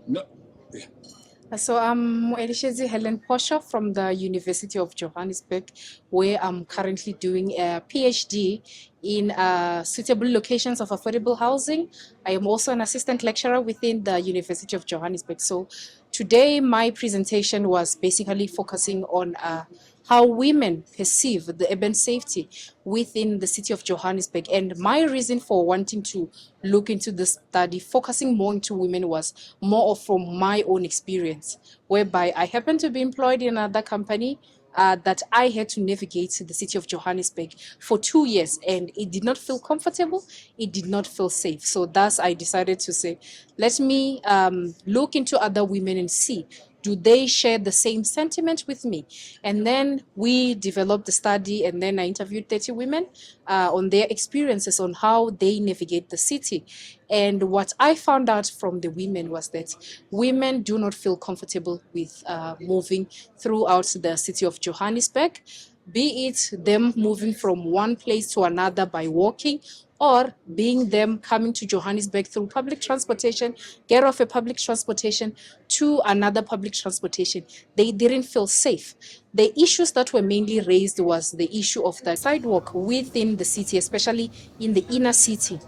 No. Yeah. So I'm Mueletshedzi Helen Phosho from the University of Johannesburg, where I'm currently doing a PhD in suitable locations of affordable housing. I am also an assistant lecturer within the University of Johannesburg. So today my presentation was basically focusing on how women perceive the urban safety within the city of Johannesburg. And my reason for wanting to look into this study, focusing more into women, was more of from my own experience, whereby I happen to be employed in another company that I had to navigate the city of Johannesburg for 2 years, and it did not feel comfortable. It did not feel safe. So thus I decided to say, let me look into other women and see, do they share the same sentiment with me? And then we developed the study, and then I interviewed 30 women on their experiences on how they navigate the city. And what I found out from the women was that women do not feel comfortable with moving throughout the city of Johannesburg, be it them moving from one place to another by walking, or being them coming to Johannesburg through public transportation, get off a public transportation to another public transportation. They didn't feel safe. The issues that were mainly raised was the issue of the sidewalk within the city, especially in the inner city.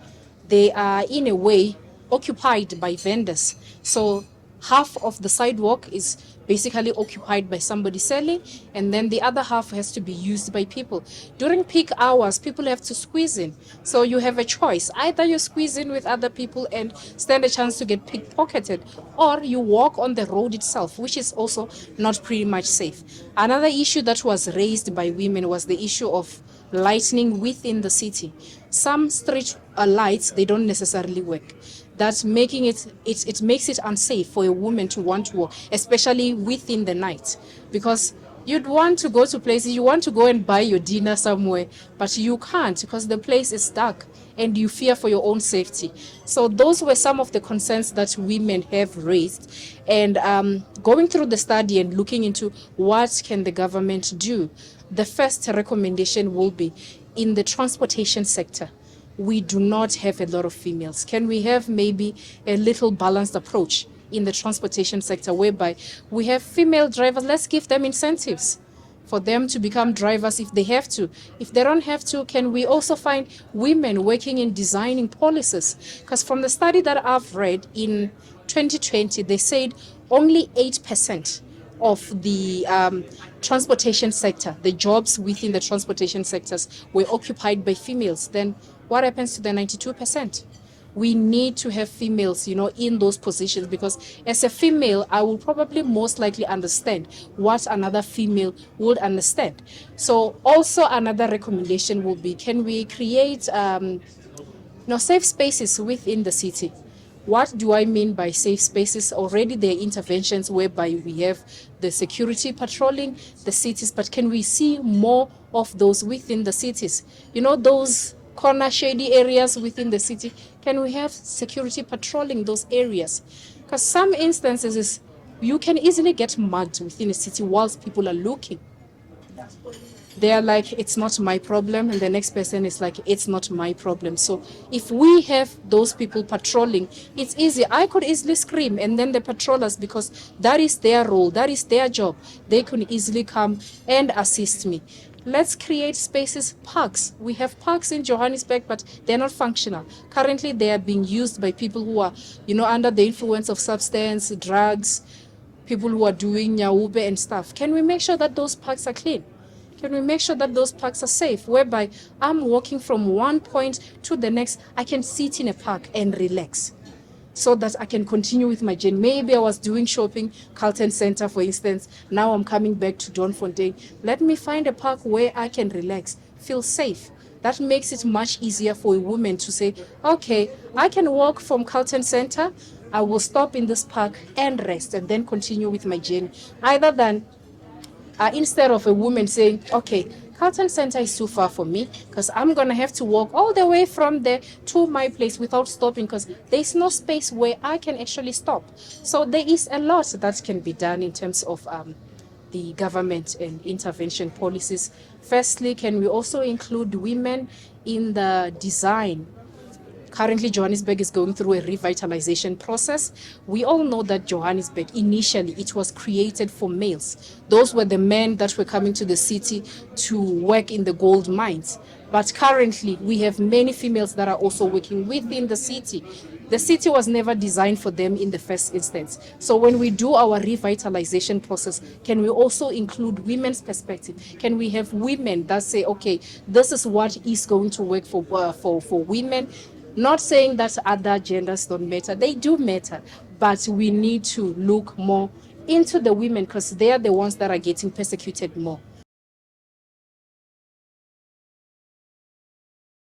They are in a way occupied by vendors. So half of the sidewalk is basically occupied by somebody selling, and then the other half has to be used by people. During peak hours, people have to squeeze in. So you have a choice. Either you squeeze in with other people and stand a chance to get pickpocketed, or you walk on the road itself, which is also not pretty much safe. Another issue that was raised by women was the issue of lightning within the city. Some street lights, they don't necessarily work. That's making it makes it unsafe for a woman to want to walk, especially within the night, because you'd want to go to places, you want to go and buy your dinner somewhere, but you can't because the place is dark and you fear for your own safety. So those were some of the concerns that women have raised. And going through the study and looking into what can the government do, the first recommendation will be in the transportation sector. We do not have a lot of females. Can we have maybe a little balanced approach in the transportation sector, whereby we have female drivers? Let's give them incentives for them to become drivers if they have to. If they don't have to, can we also find women working in designing policies? Because from the study that I've read in 2020, they said only 8% of the transportation sector, the jobs within the transportation sectors were occupied by females. Then what happens to the 92%? We need to have females, in those positions, because as a female, I will probably most likely understand what another female would understand. So also another recommendation will be, can we create safe spaces within the city? What do I mean by safe spaces? Already there are interventions whereby we have the security patrolling the cities, but can we see more of those within the cities? Those corner shady areas within the city, can we have security patrolling those areas? Because some instances is you can easily get mugged within a city whilst people are looking. They're like, it's not my problem, and the next person is like, it's not my problem. So if we have those people patrolling, it's easy. I could easily scream, and then the patrollers, because that is their role, that is their job, they can easily come and assist me. Let's create spaces, parks. We have parks in Johannesburg, but they're not functional. Currently, they are being used by people who are, under the influence of substance, drugs, people who are doing nyaube and stuff. Can we make sure that those parks are clean? Can we make sure that those parks are safe, whereby I'm walking from one point to the next, I can sit in a park and relax so that I can continue with my journey. Maybe I was doing shopping, Carlton Center, for instance. Now I'm coming back to Doornfontein. Let me find a park where I can relax, feel safe. That makes it much easier for a woman to say, okay, I can walk from Carlton Center, I will stop in this park and rest and then continue with my journey. Either than instead of a woman saying, okay, Carlton Center is too far for me because I'm going to have to walk all the way from there to my place without stopping, because there's no space where I can actually stop. So there is a lot that can be done in terms of the government and intervention policies. Firstly, can we also include women in the design? Currently, Johannesburg is going through a revitalization process. We all know that Johannesburg, initially, it was created for males. Those were the men that were coming to the city to work in the gold mines. But currently, we have many females that are also working within the city. The city was never designed for them in the first instance. So when we do our revitalization process, can we also include women's perspective? Can we have women that say, okay, this is what is going to work for women? Not saying that other genders don't matter. They do matter, but we need to look more into the women because they are the ones that are getting persecuted more.